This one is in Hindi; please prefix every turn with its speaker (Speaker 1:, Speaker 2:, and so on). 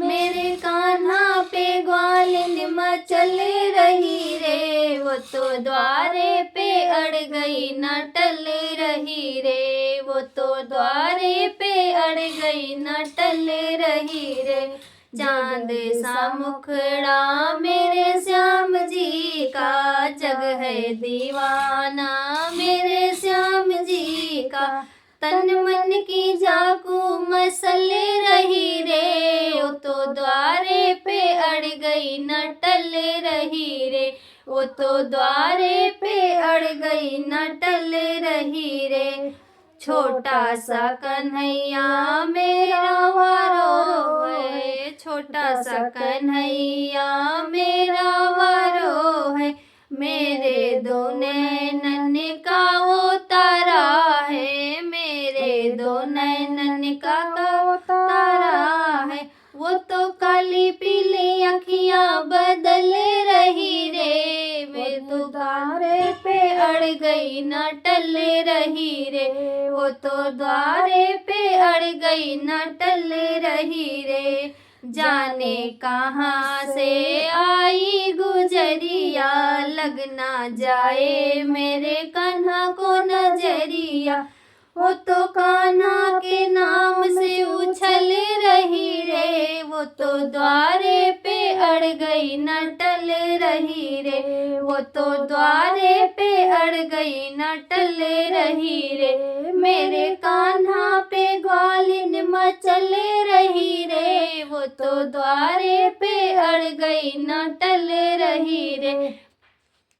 Speaker 1: मेरे कान्हा पे ग्वालिन मचल रही रे, वो तो द्वारे पे अड़ गई न टल रही रे, वो तो द्वारे पे अड़ गई न टल रही रे। चांद सा मुखड़ा मेरे श्याम जी का, जग है दीवाना मेरे श्याम जी का। तन मन की जाकू मसल रही रे, वो तो द्वारे पे अड़ गई न टल रही रे, वो तो द्वारे पे अड़ गई न टल रही रे। छोटा सा कन्हैया मेरा वारो है, छोटा सा कन्हैया मेरा वारो है, मेरे दो नैनन का वो तारा है, मेरे दो नैनन का वो तारा है। वो तो काली पीली अखियां बदल रही रे, मैं तो द्वारे पे अड़ गई न टल रही रे, वो तो द्वारे पे अड़ गई न टल रही रे। जाने कहाँ से आई गुजरिया, लग ना जाए मेरे कान्हा को नजरिया, वो तो कान्हा के नाम से उछल रही रे, वो तो द्वारे पे अड़ गई न टल रही रे, वो तो द्वारे पे अड़ गई न टल रही रे। मेरे कान्हा पे ग्वालिन मचल रही रे, वो तो द्वारे पे अड़ गई न टल रही रे।